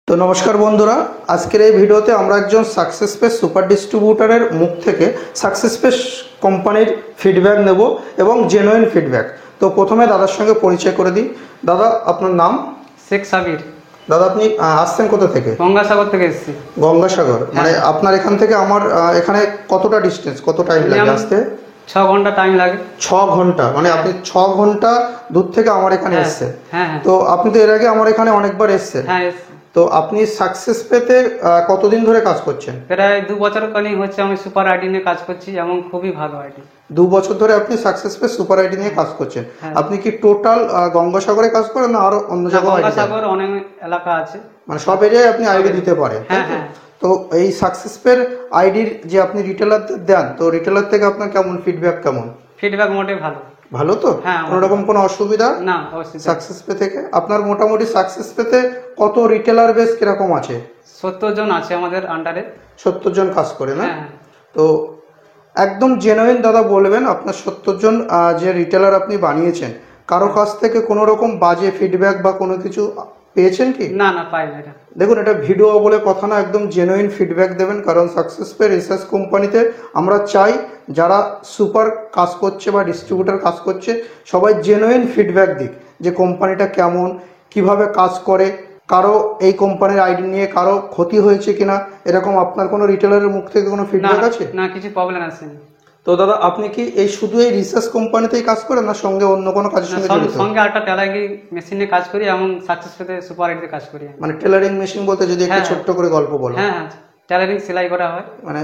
তো নমস্কার বন্ধুরা, আজকের এই ভিডিওতে আমরা একজন সাকসেসপেস সুপার ডিস্ট্রিবিউটরের মুখ থেকে সাকসেসপেস কোম্পানির ফিডব্যাক নেব এবং জেনুইন ফিডব্যাক। তো প্রথমে দাদার সঙ্গে পরিচয় করে দিই। দাদা, আপনার নাম? শেখ সাবির। দাদা, আপনি আসছেন কোথা থেকে? গঙ্গাসাগর থেকে এসেছি। গঙ্গাসাগর, মানে আপনার এখান থেকে আমার এখানে কতটা ডিস্টেন্স, কত টাইম লাগে আসতে? 6 ঘন্টা টাইম লাগে। 6 ঘন্টা, মানে আপনি 6 ঘন্টা দূর থেকে আমার এখানে এসেছেন। হ্যাঁ। তো আপনি তো এর আগে আমার এখানে অনেকবার এসেছেন। হ্যাঁ। তো আপনি সাকসেস পেতে কতদিন ধরে কাজ করছেন? প্রায় 2 বছর কালীন হচ্ছে আমি সুপার আইডি নিয়ে কাজ করছি এবং খুবই ভালো আইডি। 2 বছর ধরে আপনি সাকসেস পে সুপার আইডি নিয়ে কাজ করছেন। আপনি কি টোটাল গঙ্গাসাগরে কাজ করেন না আরো অন্য জায়গায়? গঙ্গাসাগর অনেক এলাকা আছে, মানে সব এরিয়ায় আপনি আইডি দিতে পারেন। হ্যাঁ। তো এই সাকসেস পের আইডির যে আপনি রিটেলারদের দেন, তো রিটেলার থেকে আপনার কেমন ফিডব্যাক? ফিডব্যাক মোটে ভালো। ভালো তো? হ্যাঁ। কোনো রকম কোনো অসুবিধা না? অবশ্যই। সাকসেস পে থেকে আপনার মোটামুটি সাকসেস পেতে কত রিটেলার বেস কিরকম আছে? 70 জন আছে আমাদের আন্ডারে। 70 জন কাজ করে না? হ্যাঁ। তো একদম জেনুইন দাদা বলবেন, আপনার 70 জন যে রিটেলার আপনি বানিয়েছেন, কারো কাছ থেকে কোনো রকম বাজে ফিডব্যাক বা কোনো কিছু পেয়েছেন কি? না, পাই না। এটা দেখুন, এটা ভিডিও বলে কথা না, একদম জেনুইন ফিডব্যাক দেবেন। কারণ সাকসেস পে রিসার্চ কোম্পানিতে আমরা চাই যারা সুপার কাজ করছে বা ডিস্ট্রিবিউটার কাজ করছে সবাই জেনুইন ফিডব্যাক দিক, যে কোম্পানিটা কেমন, কিভাবে কাজ করে, কারো এই কোম্পানির আইডি নিয়ে কারো ক্ষতি হয়েছে কিনা, এরকম আপনার কোনো রিটেলারের মুখ থেকে কোনো ফিডব্যাক আছে? না, কিছু প্রবলেম আছে। তো দাদা, আপনি কি এই শুধু এই রিসার্চ কোম্পানিতেই কাজ করেন না সঙ্গে অন্য কোনো কাজের সঙ্গে জড়িত? সঙ্গে একটা টেলারিং মেশিনে কাজ করি এবং সাকসেস পেতে সুপার আইডিতে কাজ করি। মানে টেলারিং মেশিন বলতে যদি একটু ছোট্ট করে গল্প বলো। হ্যাঁ, টেলারিং সেলাই করা হয়। মানে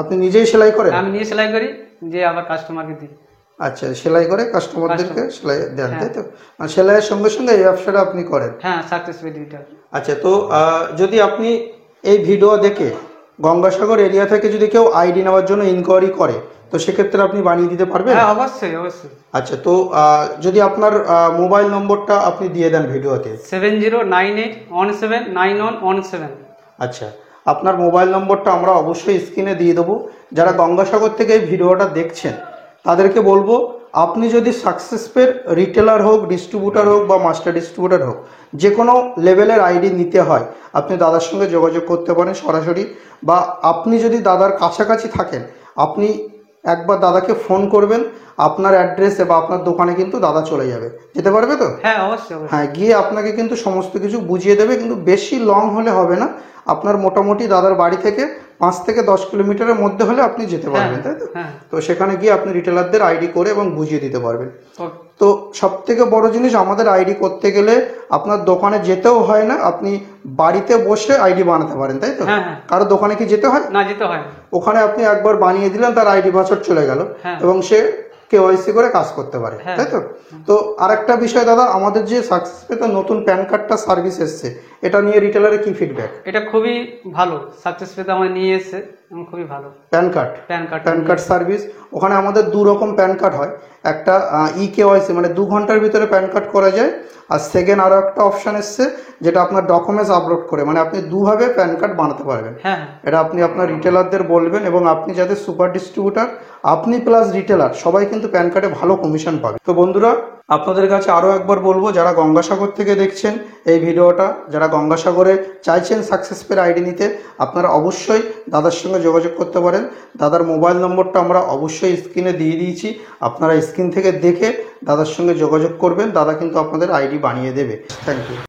আপনি নিজেই সেলাই করেন? আমি নিজে সেলাই করি, যে আবার কাস্টমারকে দিই। আচ্ছা, সেলাই করে কাস্টমারদেরকে সেলাই দেন, তাই তো? মানে সেলাইয়ের সঙ্গে সঙ্গে এই ব্যবসাটা আপনি করেন? হ্যাঁ, সাকসেস পে ডিজিটাল। আচ্ছা, তো যদি আপনি এই ভিডিও দেখে গঙ্গাসাগর এরিয়া থেকে যদি কেউ আইডি নেওয়ার জন্য ইনকোয়ারি করে, তো সেক্ষেত্রে আপনি বানিয়ে দিতে পারবেন? হ্যাঁ, অবশ্যই। আচ্ছা, তো যদি আপনার মোবাইল নম্বরটা আপনি দিয়ে দেন ভিডিওতে। 7098179117। আচ্ছা, আপনার মোবাইল নম্বরটা আমরা অবশ্যই স্ক্রিনে দিয়ে দেবো। যারা গঙ্গাসাগর থেকে এই ভিডিওটা দেখছেন তাদেরকে বলবো, আপনি যদি সাকসেস পের রিটেলার হোক, ডিস্ট্রিবিউটার হোক বা মাস্টার ডিস্ট্রিবিউটার হোক, যে কোনো লেভেলের আইডি নিতে হয় আপনি দাদার সঙ্গে যোগাযোগ করতে পারেন সরাসরি, বা আপনি যদি দাদার কাছাকাছি থাকেন আপনি একবার দাদাকে ফোন করবেন, আপনার অ্যাড্রেসে বা আপনার দোকানে কিন্তু দাদা চলে যাবে। যেতে পারবে তো? হ্যাঁ, অবশ্যই। হ্যাঁ, গিয়ে আপনাকে কিন্তু সমস্ত কিছু বুঝিয়ে দেবে, কিন্তু বেশি লং হলে হবে না। আপনার মোটামুটি দাদার বাড়ি থেকে 5 থেকে 10 কিলোমিটারের মধ্যে হলে আপনি যেতে পারবেন, তাই তো? তো সেখানে গিয়ে আপনি রিটেলারদের আইডি করে এবং বুঝিয়ে দিতে পারবেন। তো সব থেকে বড় জিনিস, আমাদের আইডি করতে গেলে আপনার দোকানে যেতেও হয় না, আপনি বাড়িতে বসে আইডি বানাতে পারেন, তাই তো? কারো দোকানে কি যেতে হয়? না, যেতে হয়। ওখানে আপনি একবার বানিয়ে দিলেন, তার আইডি পাসওয়ার্ড চলে গেল এবং সে কেওয়াইসি করে কাজ করতে পারে, তাই তো? তো আরেকটা বিষয় দাদা, আমাদের যে সাকসেস পেতে নতুন প্যান কার্ডটা সার্ভিস এসছে, এটা নিয়ে রিটেলারের কি ফিডব্যাক? এটা খুবই ভালো, সাকসেস পেতে আমার নিয়ে এসেছে, খুবই ভালো। প্যান কার্ড সার্ভিস, ওখানে আমাদের 2 রকম প্যান কার্ড হয়। একটা কেওয়াইসি, মানে 2 ঘন্টার ভিতরে প্যান কার্ড করা যায়, আর সেকেন্ড আরো একটা অপশন এসছে যেটা আপনার ডকুমেন্টস আপলোড করে, মানে আপনি 2 ভাবে প্যান কার্ড বানাতে পারবেন। এটা আপনি আপনার রিটেলারদের বলবেন, এবং আপনি যাদের সুপার ডিস্ট্রিবিউটার, আপনি প্লাস রিটেলার সবাই কিন্তু প্যান কার্ডে ভালো কমিশন পাবে। তো বন্ধুরা, আপনাদের কাছে আরও একবার বলবো, যারা গঙ্গাসাগর থেকে দেখছেন এই ভিডিওটা, যারা গঙ্গাসাগরে চাইছেন সাকসেস পের আইডি নিতে, আপনারা অবশ্যই দাদার সঙ্গে যোগাযোগ করতে পারেন। দাদার মোবাইল নম্বরটা আমরা অবশ্যই স্ক্রিনে দিয়ে দিয়েছি, আপনারা স্ক্রিন থেকে দেখে দাদার সঙ্গে যোগাযোগ করবেন। দাদা কিন্তু আপনাদের আইডি বানিয়ে দেবে। Thank you.